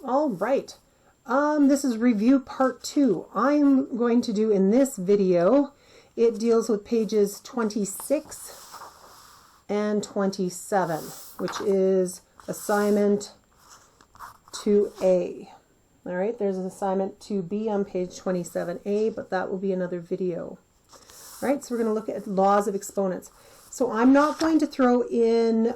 All right. This is review part 2. I'm going to do in this video, it deals with pages 26 and 27, which is assignment 2A. All right, there's an assignment 2B on page 27A, but that will be another video. All right, so we're going to look at laws of exponents. So I'm not going to throw in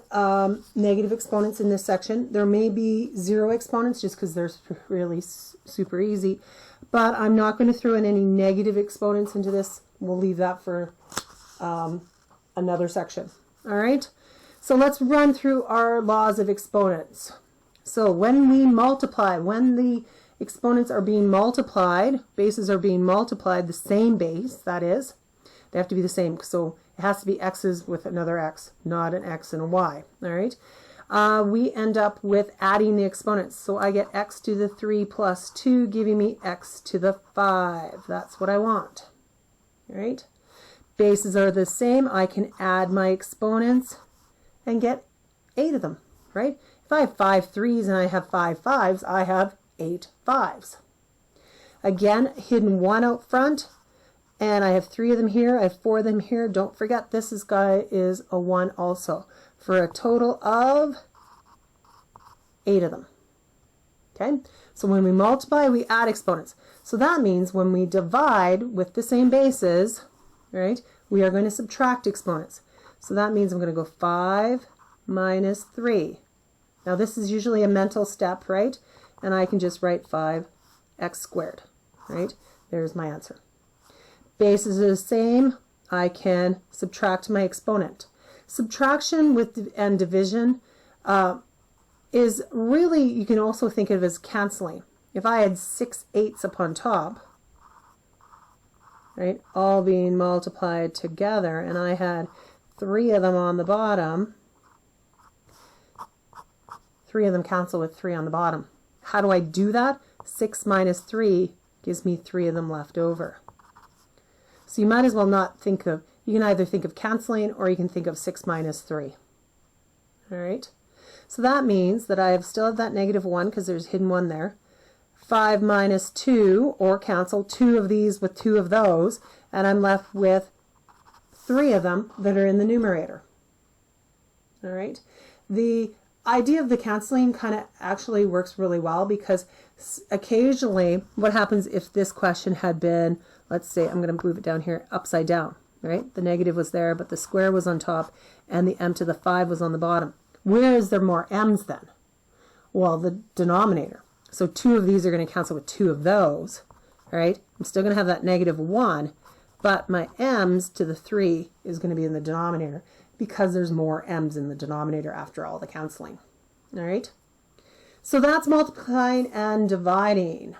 negative exponents in this section. There may be zero exponents just because they're really super easy, but I'm not going to throw in any negative exponents into this. We'll leave that for another section. All right, so let's run through our laws of exponents. So when we multiply, when the exponents are being multiplied, bases are being multiplied, the same base, that is, they have to be the same. So it has to be x's with another x, not an x and a y. All right. We end up with adding the exponents. So I get x to the 3 plus 2, giving me x to the 5. That's what I want. All right. Bases are the same. I can add my exponents and get 8 of them. Right. If I have 5 3's and I have 5 5's, I have 8 5's. Again, hidden 1 out front. And I have 3 of them here, I have 4 of them here. Don't forget this guy is a 1 also, for a total of 8 of them. Okay, so when we multiply, we add exponents. So that means when we divide with the same bases, right, we are going to subtract exponents. So that means I'm going to go 5 minus 3. Now this is usually a mental step, right? And I can just write 5x squared, right? There's my answer. Bases are the same. I can subtract my exponent. Subtraction and division is really, you can also think of it as canceling. If I had 6 8's up on top, right, all being multiplied together, and I had 3 of them on the bottom, 3 of them cancel with 3 on the bottom. How do I do that? 6 minus 3 gives me 3 of them left over. So you might as well not think of, you can either think of canceling or you can think of 6 minus 3. All right. So that means that I still have that negative 1 because there's hidden 1 there. 5 minus 2, or cancel 2 of these with 2 of those, and I'm left with 3 of them that are in the numerator. All right. The idea of the canceling kind of actually works really well because occasionally what happens if this question had been, let's say, I'm going to move it down here, upside down, right? The negative was there, but the square was on top, and the m to the 5 was on the bottom. Where is there more m's then? Well, the denominator. So 2 of these are going to cancel with 2 of those, right? I'm still going to have that negative 1, but my m's to the 3 is going to be in the denominator because there's more m's in the denominator after all the canceling. All right? So that's multiplying and dividing.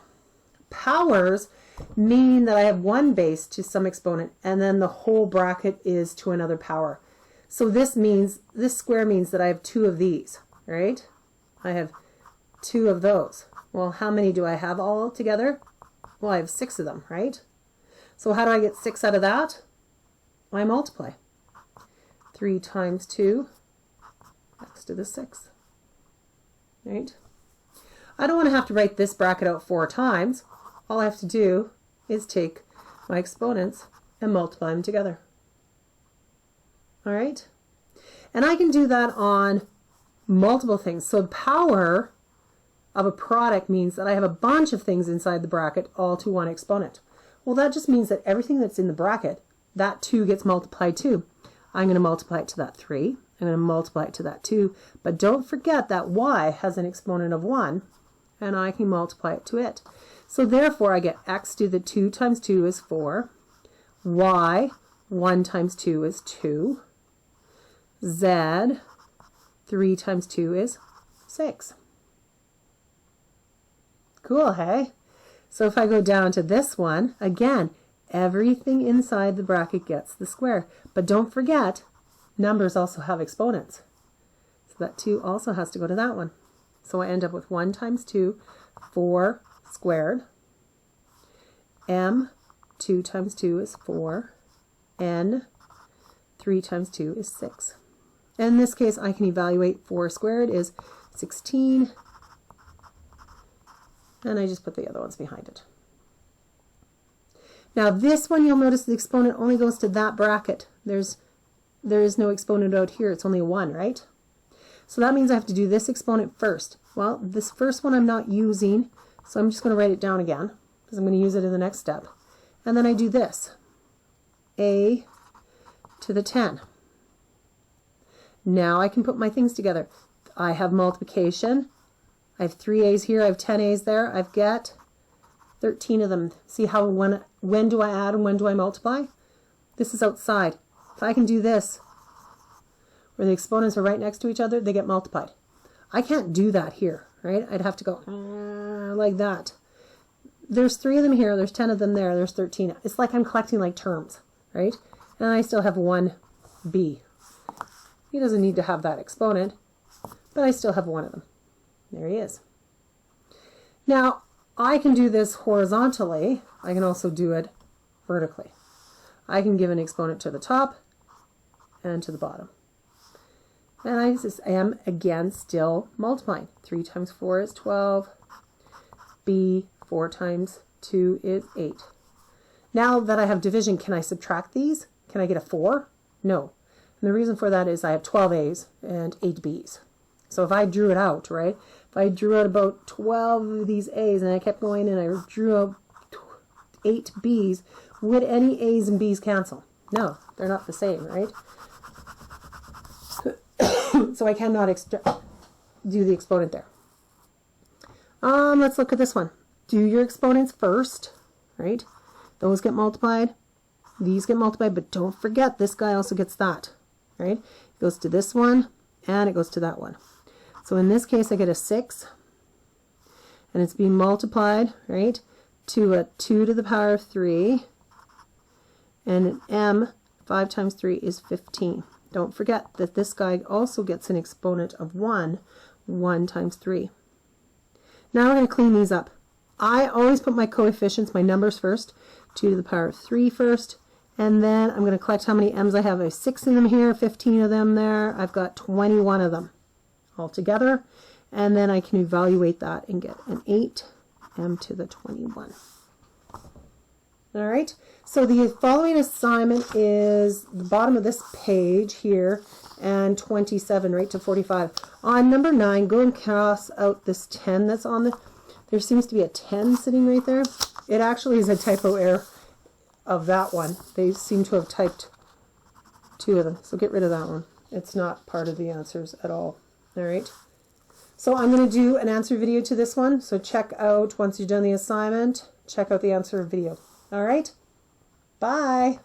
Powers mean that I have one base to some exponent and then the whole bracket is to another power. So this means, this square means that I have 2 of these, right? I have 2 of those. Well, how many do I have all together? Well, I have 6 of them, right? So how do I get 6 out of that? Well, I multiply. 3 times 2, x to the 6, right? I don't want to have to write this bracket out 4 times. All I have to do is take my exponents and multiply them together. All right? And I can do that on multiple things. So power of a product means that I have a bunch of things inside the bracket all to one exponent. Well, that just means that everything that's in the bracket, that 2 gets multiplied too. I'm going to multiply it to that 3. I'm going to multiply it to that 2. But don't forget that y has an exponent of 1, and I can multiply it to it. So therefore, I get x to the 2 times 2 is 4. Y, 1 times 2 is 2. Z, 3 times 2 is 6. Cool, hey? So if I go down to this one, again, everything inside the bracket gets the square. But don't forget, numbers also have exponents. So that 2 also has to go to that one. So I end up with 1 times 2, 4 squared. M, 2 times 2 is 4. N, 3 times 2 is 6. And in this case, I can evaluate 4 squared is 16. and I just put the other ones behind it. Now this one, you'll notice the exponent only goes to that bracket. There is no exponent out here. It's only a 1, right? So that means I have to do this exponent first. Well, this first one I'm not using, so I'm just going to write it down again because I'm going to use it in the next step. And then I do this, a to the 10. Now I can put my things together. I have multiplication. I have 3 a's here. I have 10 a's there. I've got 13 of them. See how when do I add and when do I multiply? This is outside. If I can do this, where the exponents are right next to each other, they get multiplied. I can't do that here, right? I'd have to go like that. There's 3 of them here. There's 10 of them there. There's 13. It's like I'm collecting like terms, right? And I still have 1b. He doesn't need to have that exponent, but I still have 1 of them. There he is. Now, I can do this horizontally. I can also do it vertically. I can give an exponent to the top and to the bottom. And I just am, again, still multiplying. 3 times 4 is 12. B, 4 times 2 is 8. Now that I have division, can I subtract these? Can I get a 4? No. And the reason for that is I have 12 A's and 8 B's. So if I drew it out, right? If I drew out about 12 of these A's and I kept going and I drew out 8 B's, would any A's and B's cancel? No, they're not the same, right? So I cannot do the exponent there. Let's look at this one. Do your exponents first, right? Those get multiplied. These get multiplied, but don't forget this guy also gets that, right? It goes to this one and it goes to that one. So in this case, I get a 6, and it's being multiplied, right, to a 2 to the power of 3, and an m, 5 times 3 is 15. Don't forget that this guy also gets an exponent of 1, 1 times 3. Now we're going to clean these up. I always put my coefficients, my numbers first, 2 to the power of 3 first, and then I'm going to collect how many m's I have. I have 6 of them here, 15 of them there. I've got 21 of them all together, and then I can evaluate that and get an 8 m to the 21. All right, so the following assignment is the bottom of this page here and 27 right to 45. On number 9, go and cross out this 10 that's on there seems to be a 10 sitting right there. It actually is a typo error of that one. They seem to have typed 2 of them, so get rid of that one. It's not part of the answers at all. All right, so I'm going to do an answer video to this one, so check out, once you've done the assignment, check out the answer video. All right, bye.